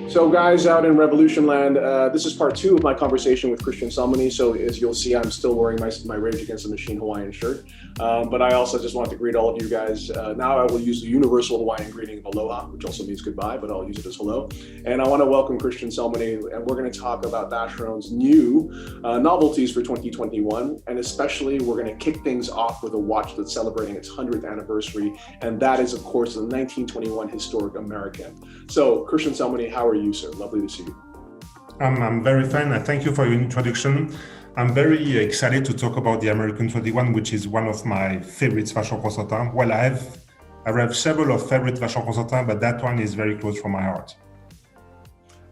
So guys out in Revolution Land, this is part two of my conversation with Christian Salmoni. So as you'll see, I'm still wearing my Rage Against the Machine Hawaiian shirt. But I also just want to greet all of you guys. Now I will use the universal Hawaiian greeting of aloha, which also means goodbye, but I'll use it as hello. And I want to welcome Christian Salmoni, and we're going to talk about Vacheron's new novelties for 2021. And especially, we're going to kick things off with a watch that's celebrating its 100th anniversary. And that is, of course, the 1921 historic American. So Christian Salmoni, how are you, sir? Lovely to see you. I'm very fine. Thank you for your introduction. I'm very excited to talk about the American 21, which is one of my favorites Vacheron Constantin. Well, I have several of favorite Vacheron Constantin, but that one is very close from my heart.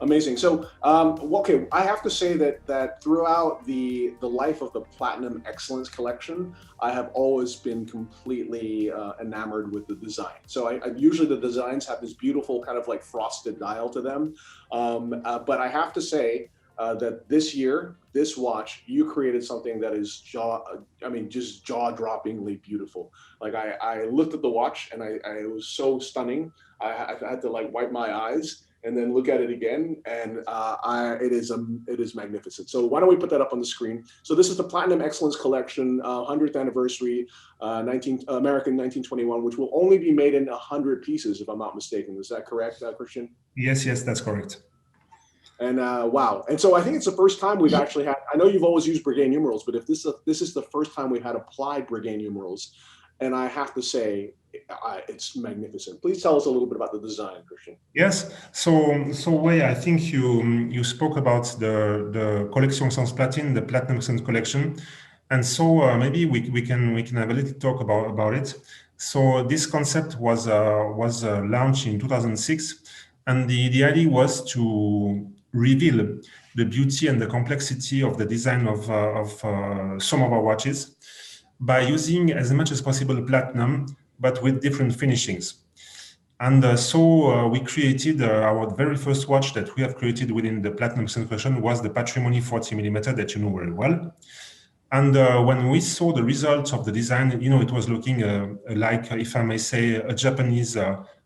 Amazing. So, okay, I have to say that throughout the life of the Platinum Excellence Collection, I have always been completely enamored with the design. So I usually the designs have this beautiful kind of like frosted dial to them. But I have to say that this year, this watch, you created something that is just jaw-droppingly beautiful. Like I looked at the watch and it was so stunning. I had to like wipe my eyes and then look at it again, and it is magnificent. So why don't we put that up on the screen? So this is the Platinum Excellence Collection, 100th anniversary, American 1921, which will only be made in 100 pieces, if I'm not mistaken. Is that correct, Christian? Yes, that's correct. And wow, and so I think it's the first time we've actually had. I know you've always used Breguet numerals, but if this is the first time we've had applied Breguet numerals, and I have to say, it's magnificent. Please tell us a little bit about the design, Christian. Yes. So Wei, I think you spoke about the Collection Sans Platine, the Platinum Excellence Collection, and so maybe we can have a little talk about it. So this concept was launched in 2006, and the idea was to reveal the beauty and the complexity of the design of some of our watches by using as much as possible platinum, but with different finishings. And so we created our very first watch that we have created within the Platinum Excellence Collection was the Patrimony 40mm that you know very well. And when we saw the results of the design, it was looking like, if I may say, a Japanese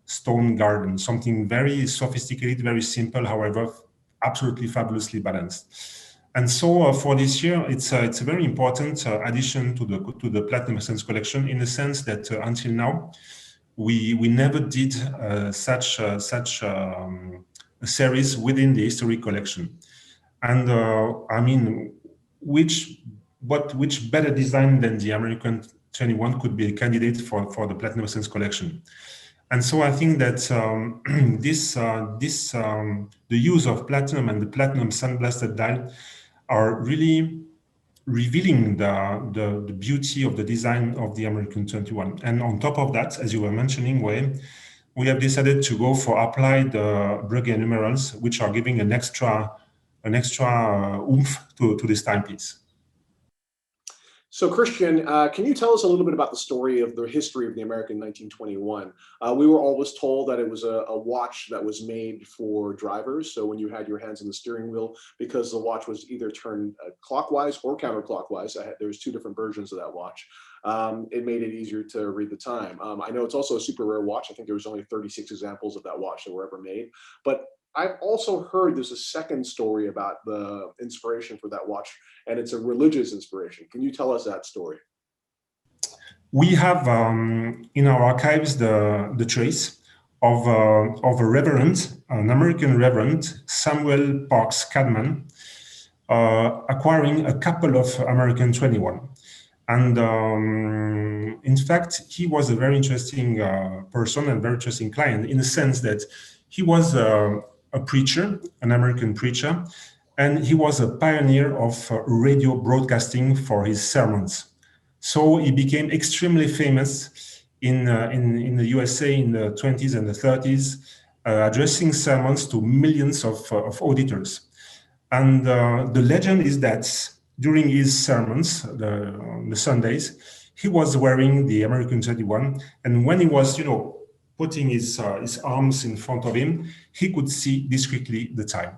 stone garden, something very sophisticated, very simple, however, absolutely fabulously balanced. And so for this year, it's a very important addition to the Platinum Excellence Collection, in the sense that until now, we never did such a series within the historic collection. And I mean, which better design than the American 21 could be a candidate for the Platinum Excellence Collection. And so I think that the use of platinum and the platinum sandblasted dial are really revealing the beauty of the design of the American 21. And on top of that, as you were mentioning, Wei, we have decided to go for applied Breguet numerals, which are giving an extra oomph to this timepiece. So Christian, can you tell us a little bit about the story of the history of the American 1921? We were always told that it was a watch that was made for drivers. So when you had your hands on the steering wheel, because the watch was either turned clockwise or counterclockwise, there was two different versions of that watch. It made it easier to read the time. I know it's also a super rare watch. I think there was only 36 examples of that watch that were ever made. But I've also heard there's a second story about the inspiration for that watch, and it's a religious inspiration. Can you tell us that story? We have in our archives the trace of a reverend, an American reverend, Samuel Parks Cadman, acquiring a couple of American 21. And in fact, he was a very interesting person and very interesting client, in the sense that he was a preacher, an American preacher, and he was a pioneer of radio broadcasting for his sermons. So he became extremely famous in the USA in the 20s and the 30s, addressing sermons to millions of auditors. And the legend is that during his sermons, the Sundays, he was wearing the American 21, and when he was, putting his arms in front of him, he could see discreetly the time.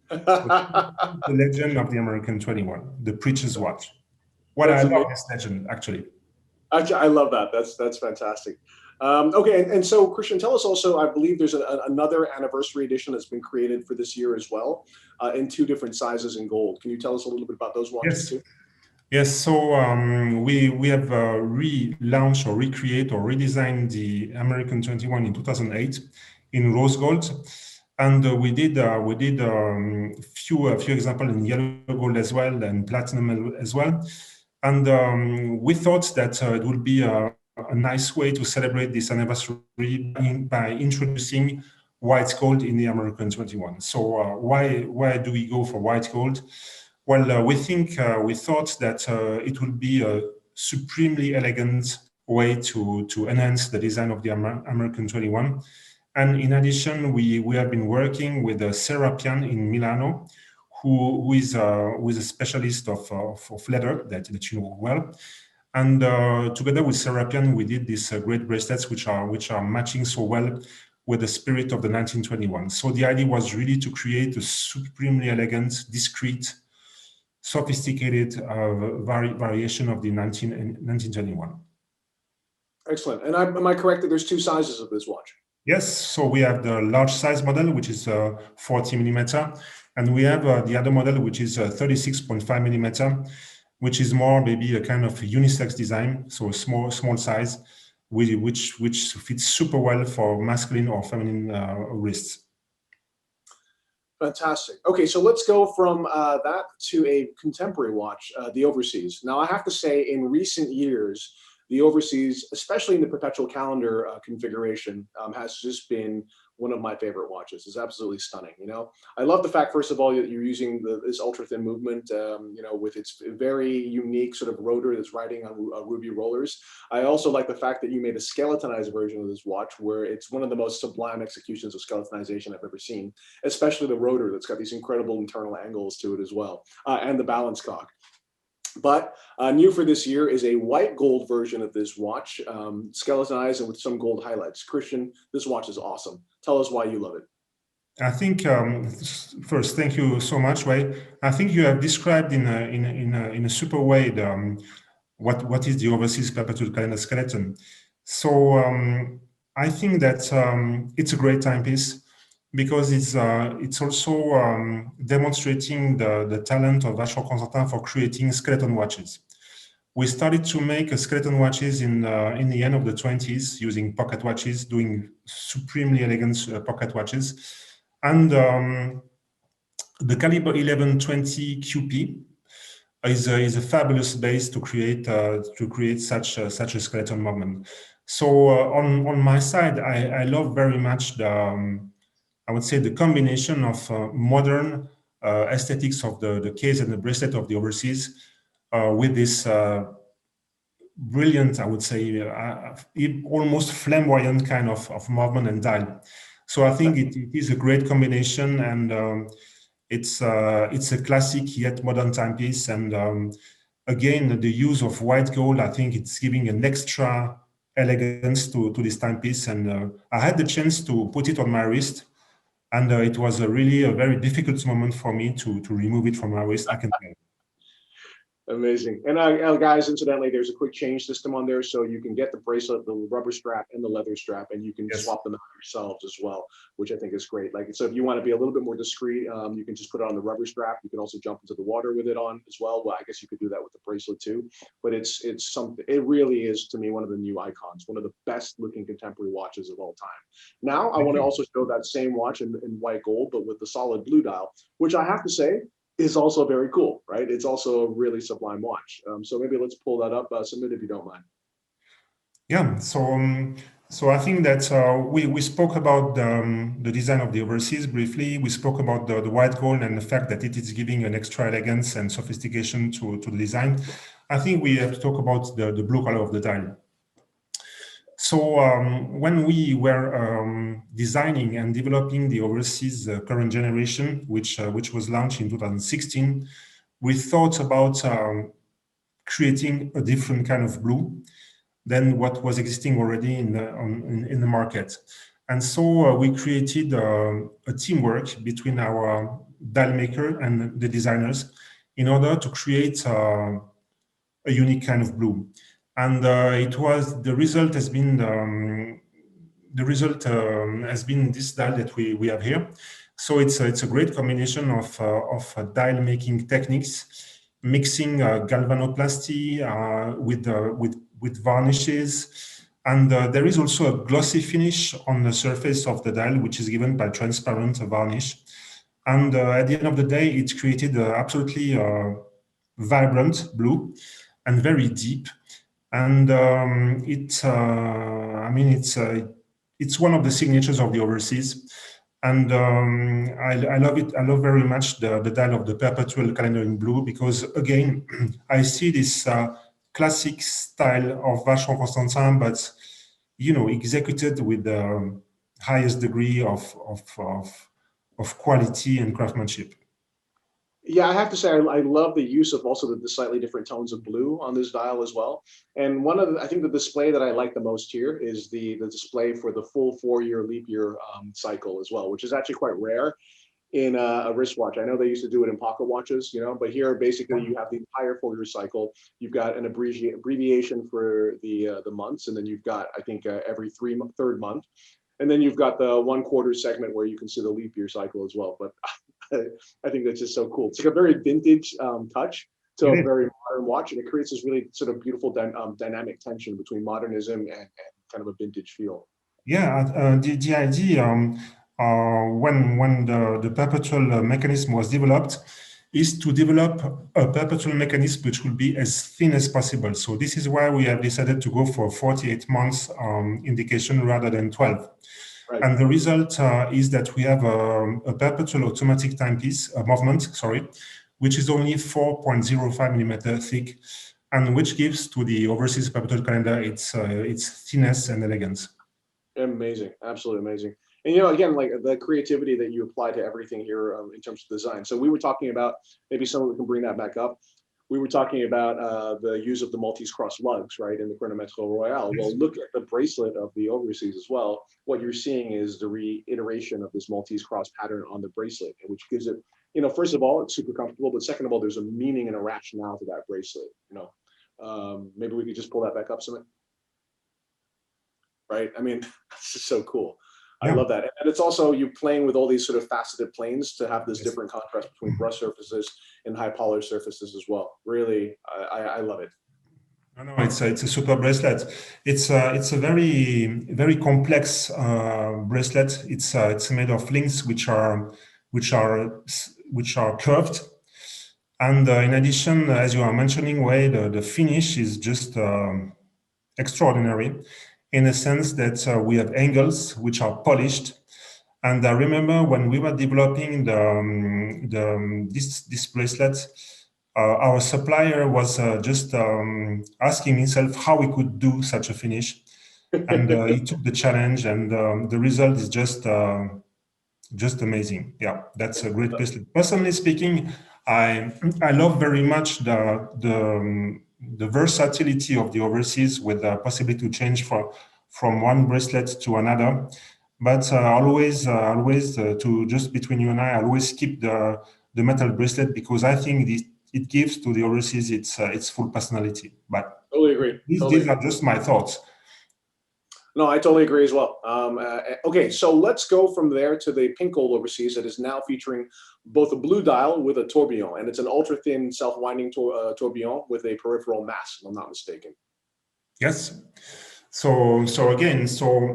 The legend of the American 21, the preacher's watch. What I love this legend, actually. Actually, I love that. That's fantastic. Okay, and so Christian, tell us also. I believe there's another anniversary edition that's been created for this year as well, in two different sizes in gold. Can you tell us a little bit about those watches Yes. too? Yes, so we have relaunched or recreate or redesigned the American 21 in 2008 in rose gold, and we did few examples in yellow gold as well and platinum as well, and we thought that it would be a nice way to celebrate this anniversary by introducing white gold in the American 21. So why do we go for white gold? Well, we thought that it would be a supremely elegant way to enhance the design of the American 21. And in addition, we have been working with Serapian in Milano, who is a specialist of leather that you know well. And together with Serapian, we did these great bracelets, which are matching so well with the spirit of the 1921. So the idea was really to create a supremely elegant, discreet, sophisticated variation of the 1921. Excellent. And am I correct that there's two sizes of this watch? Yes, so we have the large size model, which is 40 millimeter, and we have the other model, which is 36.5 millimeter, which is more maybe a kind of unisex design, so a small size, which fits super well for masculine or feminine wrists. Fantastic. Okay, so let's go from that to a contemporary watch, the Overseas. Now, I have to say, in recent years, the Overseas, especially in the perpetual calendar configuration, has just been one of my favorite watches. It's absolutely stunning. You know, I love the fact, first of all, that you're using this ultra thin movement, you know, with its very unique sort of rotor that's riding on ruby rollers. I also like the fact that you made a skeletonized version of this watch, where it's one of the most sublime executions of skeletonization I've ever seen, especially the rotor that's got these incredible internal angles to it as well, and the balance cock. But new for this year is a white gold version of this watch, skeletonized and with some gold highlights. Christian, this watch is awesome. Tell us why you love it. I think first, thank you so much, Ray. I think you have described in a super way what is the Overseas perpetual calendar skeleton. So I think that it's a great timepiece because it's also demonstrating the talent of Vacheron Constantin for creating skeleton watches. We started to make skeleton watches in the end of the 20s using pocket watches, doing supremely elegant pocket watches. And the caliber 1120 QP is a fabulous base to create such a skeleton movement. So on my side, I love very much I would say the combination of modern aesthetics of the case and the bracelet of the Overseas with this brilliant, I would say, almost flamboyant kind of movement and dial. So I think it is a great combination, and it's a classic yet modern timepiece. And again, the use of white gold, I think it's giving an extra elegance to this timepiece. And I had the chance to put it on my wrist, and it was really a very difficult moment for me to remove it from my wrist, I can tell. Amazing. And guys, incidentally, there's a quick change system on there, so you can get the bracelet, the rubber strap, and the leather strap, and you can swap them out yourselves as well, which I think is great. Like, so if you want to be a little bit more discreet, you can just put it on the rubber strap. You can also jump into the water with it on as well. Well, I guess you could do that with the bracelet too. But it's something. It really is, to me, one of the new icons, one of the best looking contemporary watches of all time. Now, I want to also show that same watch in white gold, but with the solid blue dial, which I have to say is also very cool, right? It's also a really sublime watch. So maybe let's pull that up, Sumit, if you don't mind. Yeah, so I think that we spoke about the design of the Overseas briefly. We spoke about the white gold and the fact that it is giving an extra elegance and sophistication to the design. I think we have to talk about the blue color of the dial. So when we were designing and developing the Overseas current generation, which was launched in 2016, we thought about creating a different kind of blue than what was existing already in the market. And so we created a teamwork between our dial maker and the designers in order to create a unique kind of blue. and the result has been this dial that we have here. So it's a great combination of dial making techniques, mixing galvanoplasty with varnishes, and there is also a glossy finish on the surface of the dial, which is given by transparent varnish. And at the end of the day, it created absolutely vibrant blue and very deep. And it's one of the signatures of the Overseas. And I love it. I love very much the dial of the perpetual calendar in blue, because again, I see this classic style of Vacheron Constantin, but executed with the highest degree of quality and craftsmanship. Yeah, I have to say, I love the use of also the slightly different tones of blue on this dial as well. And I think the display that I like the most here is the display for the full 4-year leap year cycle as well, which is actually quite rare in a wristwatch. I know they used to do it in pocket watches, but here basically you have the entire 4-year cycle. You've got an abbreviation for the months, and then you've got, I think, every third month. And then you've got the 1/4 segment where you can see the leap year cycle as well. But I think that's just so cool. It's like a very vintage touch to a very modern watch, and it creates this really sort of beautiful dynamic tension between modernism and kind of a vintage feel. Yeah, the idea when the perpetual mechanism was developed is to develop a perpetual mechanism which will be as thin as possible. So this is why we have decided to go for 48 months indication rather than 12. Right. And the result is that we have a perpetual automatic timepiece, movement, which is only 4.05 millimeter thick, and which gives to the Overseas perpetual calendar its thinness and elegance. Amazing, absolutely amazing. And again, like the creativity that you apply to everything here in terms of design. So we were talking about, maybe someone can bring that back up. We were talking about the use of the Maltese cross lugs, right, in the Chronometro Royale. Well, look at the bracelet of the Overseas as well. What you're seeing is the reiteration of this Maltese cross pattern on the bracelet, which gives it, first of all, it's super comfortable, but second of all, there's a meaning and a rationale to that bracelet. Maybe we could just pull that back up, Sumit. Right? I mean, it's just so cool. Yeah. I love that. And it's also you playing with all these sort of faceted planes to have this different contrast between brush surfaces and high polished surfaces as well. Really, I love it. No, it's a super bracelet. It's a very, very complex bracelet. It's made of links which are curved. And in addition, as you are mentioning, Wei, the finish is just extraordinary, in a sense that we have angles which are polished. And I remember when we were developing this bracelet, our supplier was just asking himself how we could do such a finish. And he took the challenge, and the result is just amazing. Yeah, that's a great bracelet. Personally speaking, I love very much the versatility of the Overseas, with the possibility to change from one bracelet to another. But always to just between you and I always keep the metal bracelet, because I think it gives to the Overseas its full personality. But totally agree. These are just my thoughts. No, I totally agree as well. Okay, so let's go from there to the pink gold Overseas that is now featuring both a blue dial with a tourbillon, and it's an ultra-thin self-winding tourbillon with a peripheral mass, if I'm not mistaken. Yes. So again,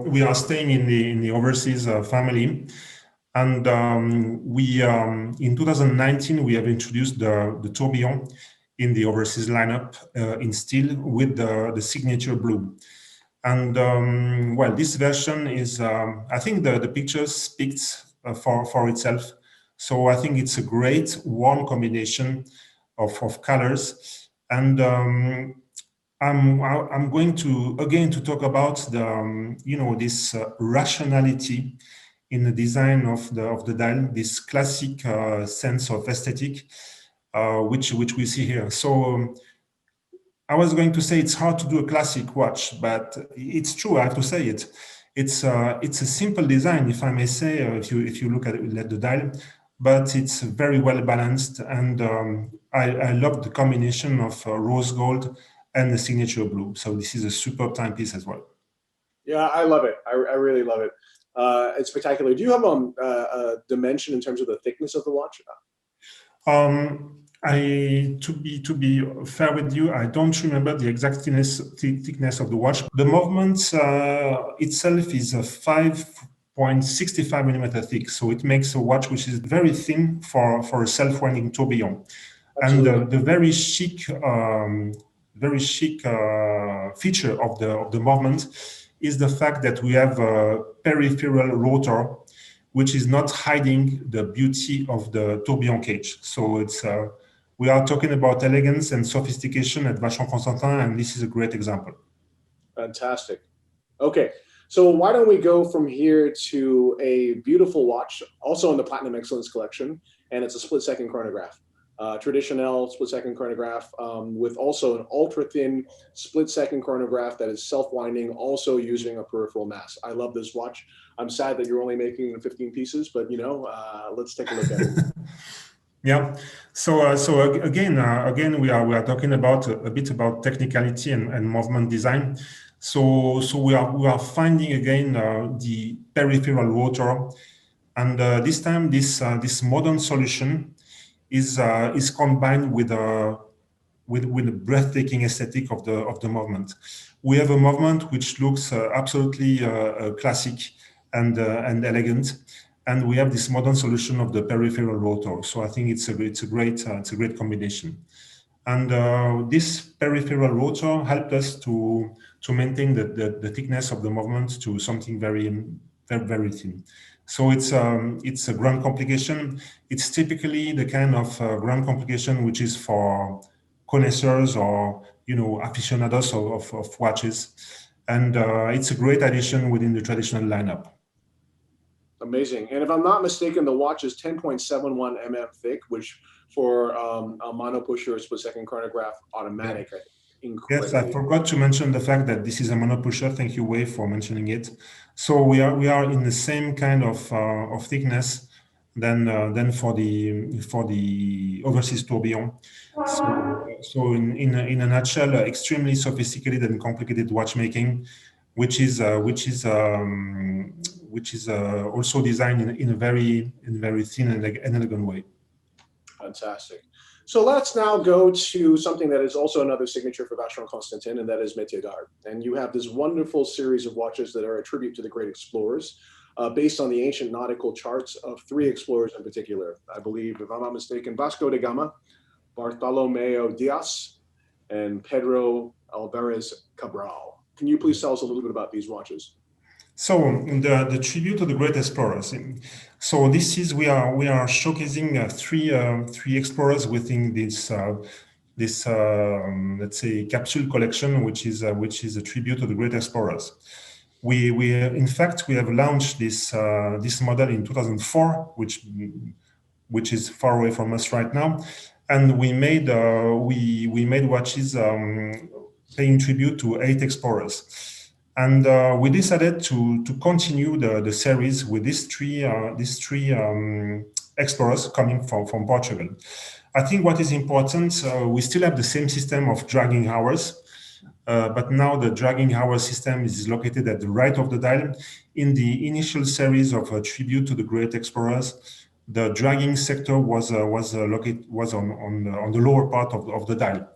we are staying in the Overseas family, and we in 2019 we have introduced the tourbillon in the Overseas lineup in steel with the signature blue. And well, this version is, I think the picture speaks for itself. So I think it's a great warm combination of colors. And I'm going to again to talk about the this rationality in the design of the dial, this classic sense of aesthetic, which we see here. So. I was going to say it's hard to do a classic watch, but it's true. I have to say it. It's a simple design, if I may say, if you look at the dial, but it's very well balanced, and I love the combination of rose gold and the signature blue. So this is a superb timepiece as well. Yeah, I love it. I really love it. It's spectacular. Do you have a dimension in terms of the thickness of the watch? To be fair with you, I don't remember the exact thickness of the watch. The movement itself is a 5.65 millimeter thick, so it makes a watch which is very thin for a self-winding tourbillon. Absolutely. And the very chic feature of the movement is the fact that we have a peripheral rotor, which is not hiding the beauty of the tourbillon cage. So it's we are talking about elegance and sophistication at Vacheron Constantin, and this is a great example. Fantastic. Okay, so why don't we go from here to a beautiful watch, also in the Platinum Excellence collection, and it's a split-second chronograph. Traditional split-second chronograph with also an ultra-thin split-second chronograph that is self-winding, also using a peripheral mass. I love this watch. I'm sad that you're only making 15 pieces, but you know, let's take a look at it. Yeah. So again, we are talking about a bit about technicality and movement design. So we are finding again the peripheral rotor, and this time this modern solution is combined with a breathtaking aesthetic of the movement. We have a movement which looks absolutely classic and elegant, and we have this modern solution of the peripheral rotor. So I think it's a great combination. And this peripheral rotor helped us to maintain the thickness of the movement to something very thin. So it's a ground complication. It's typically the kind of ground complication which is for connoisseurs or aficionados of watches, and it's a great addition within the traditional lineup. Amazing. And if I'm not mistaken, the watch is 10.71 mm thick, which for a mono pusher split-second chronograph automatic, incredibly. Yes, I forgot to mention the fact that this is a mono pusher. Thank you, Wei, for mentioning it. So we are in the same kind of thickness than for the overseas tourbillon. So in a nutshell, extremely sophisticated and complicated watchmaking, which is also designed in a very thin and elegant way. Fantastic. So let's now go to something that is also another signature for Vacheron Constantin, and that is Métier d'Art. And you have this wonderful series of watches that are a tribute to the great explorers, based on the ancient nautical charts of 3 explorers in particular. I believe, if I'm not mistaken, Vasco da Gama, Bartolomeo Diaz, and Pedro Alvarez Cabral. Can you please tell us a little bit about these watches? So the tribute to the great explorers. So this is we are showcasing three explorers within this let's say capsule collection, which is a tribute to the great explorers. We in fact we have launched this model in 2004, which is far away from us right now, and we made watches paying tribute to 8 explorers. And we decided to continue the series with these three explorers coming from Portugal. I think what is important, we still have the same system of dragging hours, but now the dragging hour system is located at the right of the dial. In the initial series of tribute to the great explorers, the dragging sector was on the lower part of the dial.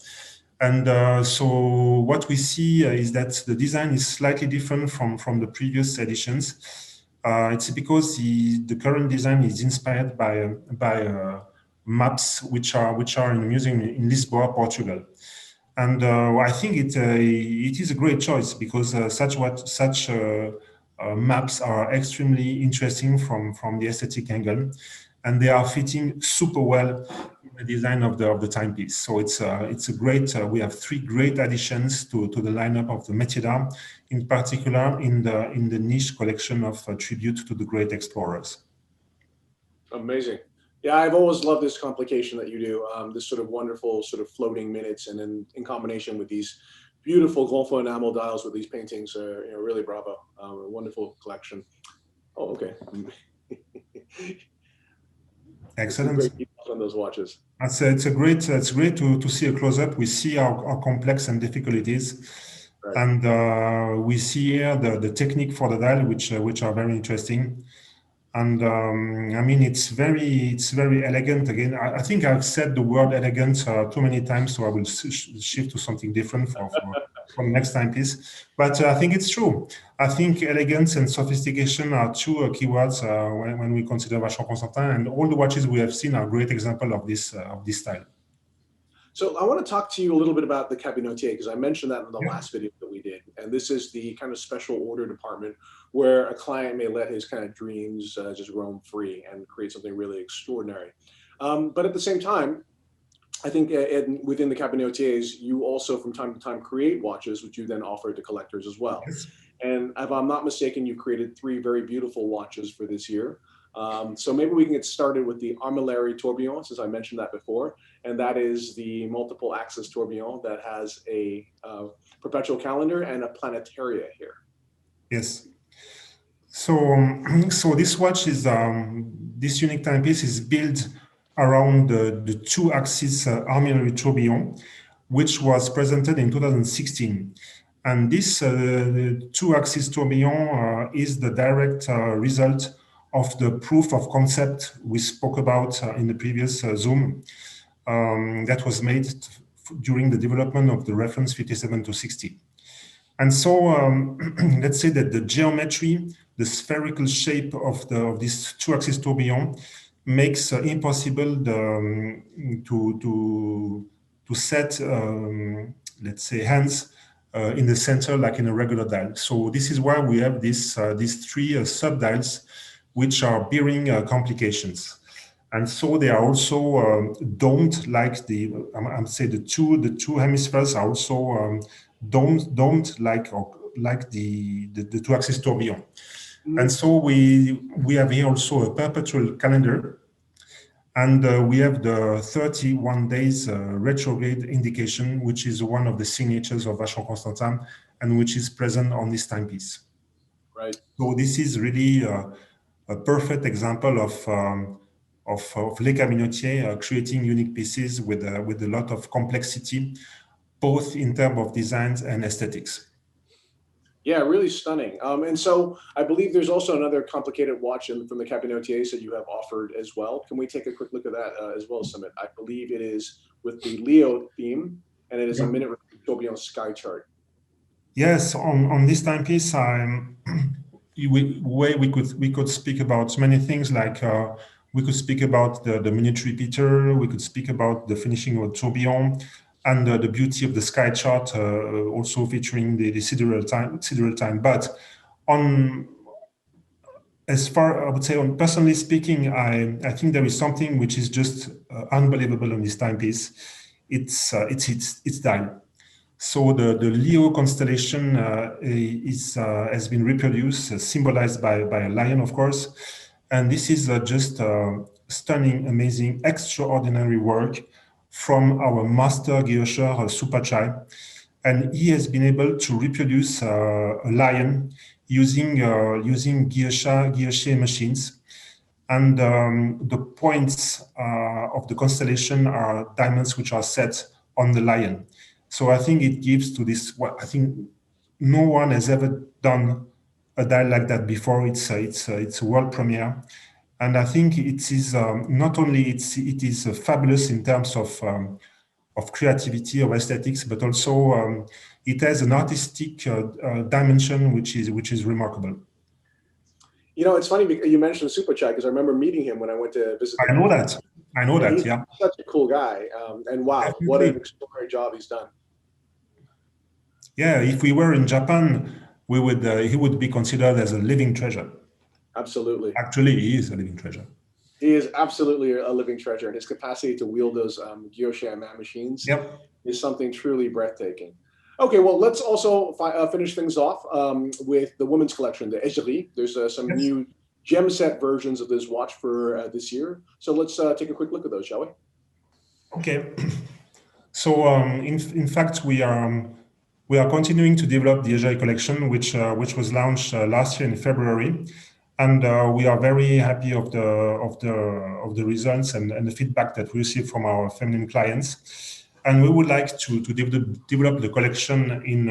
And so what we see is that the design is slightly different from the previous editions. It's because the current design is inspired by maps which are in a museum in Lisboa, Portugal. And I think it is a great choice because such maps are extremely interesting from the aesthetic angle, and they are fitting super well in the design of the timepiece. So it's a great. We have 3 great additions to the lineup of the Métier d'Art, in particular in the niche collection of tribute to the great explorers. Amazing. Yeah, I've always loved this complication that you do. This sort of wonderful sort of floating minutes, and then in combination with these beautiful Gonfo enamel dials with these paintings, really bravo. A wonderful collection. Oh, okay. Excellent. Great details on on those watches. It's great to see a close up. We see how complex and difficult it is. Right. And we see here the technique for the dial, which are very interesting. And I mean, it's very elegant. Again, I think I've said the word elegant too many times, so I will shift to something different for the next timepiece. But I think it's true. I think elegance and sophistication are two keywords when we consider Vacheron Constantin, and all the watches we have seen are great example of this style. So I want to talk to you a little bit about the Cabinotier, because I mentioned that in the last video that we did. And this is the kind of special order department where a client may let his kind of dreams just roam free and create something really extraordinary. But at the same time, I think within the Cabinotiers, you also from time to time create watches, which you then offer to collectors as well. Yes. And if I'm not mistaken, you created 3 very beautiful watches for this year. So maybe we can get started with the Armillary Tourbillon, since I mentioned that before, and that is the multiple axis tourbillon that has a perpetual calendar and a planetaria here. Yes. So this watch is this unique timepiece is built around the 2-axis Armillary Tourbillon, which was presented in 2016. And this 2-axis tourbillon is the direct result of the proof of concept we spoke about in the previous Zoom that was made during the development of the reference 57-60. And so let's say that the geometry, the spherical shape of this 2-axis tourbillon makes impossible to set, let's say, hands in the center like in a regular dial. So this is why we have these 3 sub-dials which are bearing complications. And so they are also domed, like the two hemispheres are also domed like the 2-axis tourbillon. Mm-hmm. And so we have here also a perpetual calendar, and we have the 31 days retrograde indication, which is one of the signatures of Vacheron Constantin and which is present on this timepiece. Right. So this is really a perfect example of Les Cabinotiers creating unique pieces with a lot of complexity, both in terms of designs and aesthetics. Yeah, really stunning. And so I believe there's also another complicated watch from the Cabinotiers that you have offered as well. Can we take a quick look at that as well, Sumit? I believe it is with the Leo theme, and it is a minute tourbillon sky chart. Yes, on this timepiece, we could speak about many things, like we could speak about the minute repeater, we could speak about the finishing of tourbillon, and the beauty of the sky chart, also featuring the sidereal time. But as far, I would say, on personally speaking, I think there is something which is just unbelievable on this timepiece. It's dial. So the Leo constellation has been reproduced, symbolized by a lion, of course. And this is just stunning, amazing, extraordinary work from our master guillocher, Supachai. And he has been able to reproduce a lion using guilloche machines. And the points of the constellation are diamonds which are set on the lion. So I think it gives to this, what I think no one has ever done a dial like that before. It's a world premiere. And I think it is not only it is fabulous in terms of creativity, of aesthetics, but also it has an artistic dimension which is remarkable. You know, it's funny because you mentioned Supachai, because I remember meeting him when I went to visit. I know that. He's such a cool guy, and wow, definitely. What an extraordinary job he's done. Yeah, if we were in Japan, he would be considered as a living treasure. Absolutely. Actually, he is a living treasure. He is absolutely a living treasure, and his capacity to wield those guilloche main machines is something truly breathtaking. Okay, well, let's also finish things off with the women's collection, the Egeri. There's some new gem set versions of this watch for this year. So let's take a quick look at those, shall we? Okay. So in fact, we are continuing to develop the Egeri collection, which was launched last year in February. And we are very happy of the results and the feedback that we receive from our feminine clients. And we would like to develop the collection in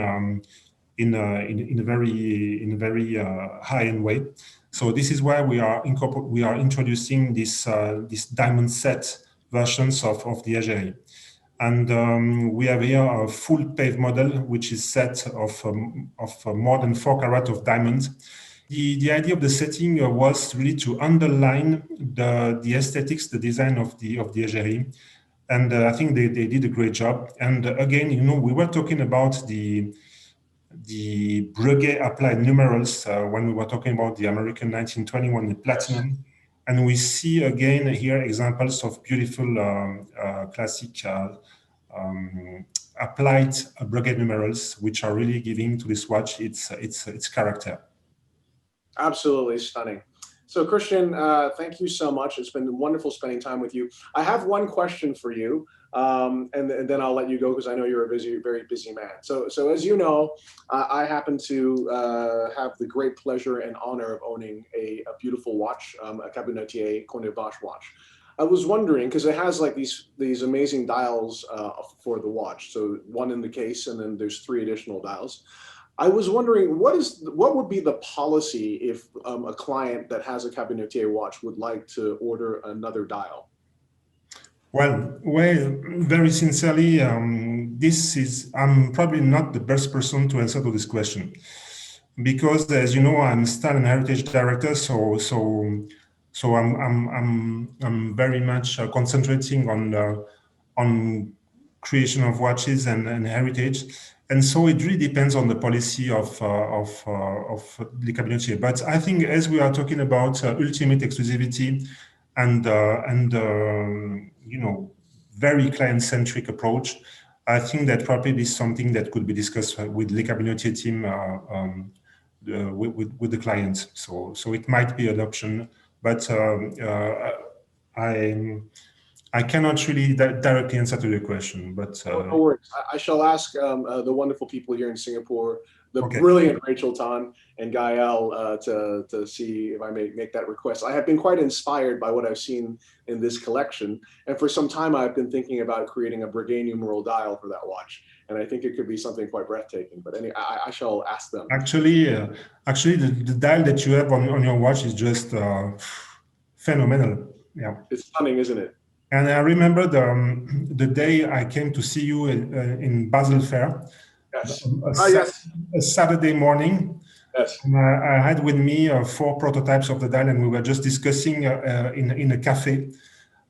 a very high-end way. So this is why we are introducing this diamond set versions of the Egeri. And we have here a full pave model, which is set of more than 4 carat of diamonds. The idea of the setting was really to underline the aesthetics, the design of the Egeri. And I think they did a great job. And again, we were talking about the Breguet applied numerals when we were talking about the American 1921 in platinum. And we see again here examples of beautiful classic applied Breguet numerals, which are really giving to this watch its character. Absolutely stunning. So Christian, thank you so much. It's been wonderful spending time with you. I have one question for you, and then I'll let you go because I know you're a very busy man. So as you know, I happen to have the great pleasure and honor of owning a beautiful watch, a Cabinetier Coin de Bosch watch. I was wondering, because it has like these amazing dials for the watch. So one in the case, and then there's 3 additional dials. I was wondering, what would be the policy if a client that has a Cabinetier watch would like to order another dial? Well, very sincerely, I'm probably not the best person to answer to this question, because as you know, I'm style and heritage director, so I'm very much concentrating on creation of watches and heritage. And so it really depends on the policy of Le Cabinetier. But I think as we are talking about ultimate exclusivity and very client-centric approach, I think that probably is something that could be discussed with Le Cabinetier team with the client. So it might be an option, but I cannot really directly answer to your question, but... No worries. I shall ask the wonderful people here in Singapore, the brilliant Rachel Tan and Gael, to see if I may make that request. I have been quite inspired by what I've seen in this collection. And for some time, I've been thinking about creating a Breguet numeral dial for that watch. And I think it could be something quite breathtaking. But anyway, I shall ask them. Actually, the dial that you have on your watch is just phenomenal. Yeah, it's stunning, isn't it? And I remember the day I came to see you in Basel Fair. Yes. A Saturday morning. Yes. And I had with me 4 prototypes of the dial, and we were just discussing in a cafe,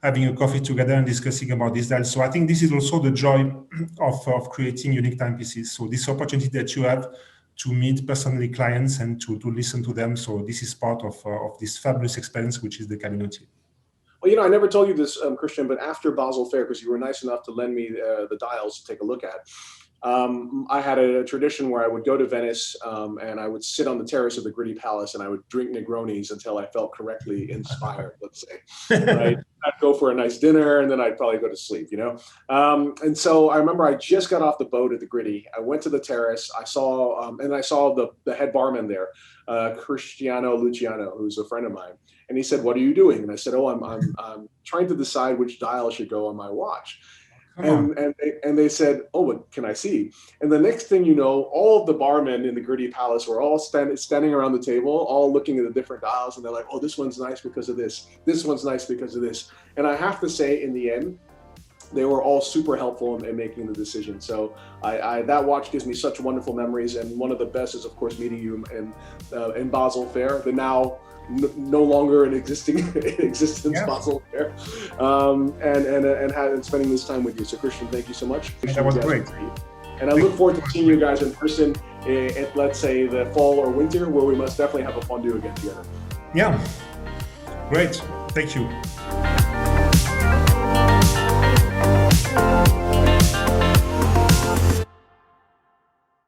having a coffee together and discussing about this dial. So I think this is also the joy of creating unique timepieces. So this opportunity that you have to meet personally clients and to listen to them. So this is part of this fabulous experience, which is the Cabinetier. Well, I never told you this, Christian, but after Basel Fair, because you were nice enough to lend me the dials to take a look at, I had a tradition where I would go to Venice and I would sit on the terrace of the Gritty Palace and I would drink Negronis until I felt correctly inspired, let's say. Right? I'd go for a nice dinner and then I'd probably go to sleep, And so I remember I just got off the boat at the Gritty. I went to the terrace. I saw the head barman there, Cristiano Luciano, who's a friend of mine. And he said, "What are you doing?" And I said, "Oh, I'm trying to decide which dial should go on my watch." And they said, "Oh, but can I see?" And the next thing you know, all of the barmen in the Gritty Palace were all standing around the table, all looking at the different dials, and they're like, "Oh, this one's nice because of this. This one's nice because of this." And I have to say, in the end, they were all super helpful in making the decision. So that watch gives me such wonderful memories. And one of the best is, of course, meeting you in Basel Fair, the now no longer in existence Basel Fair, and spending this time with you. So Christian, thank you so much. That was great. And I look forward to seeing you guys in person at, let's say, the fall or winter, where we must definitely have a fondue again together. Yeah, great. Thank you.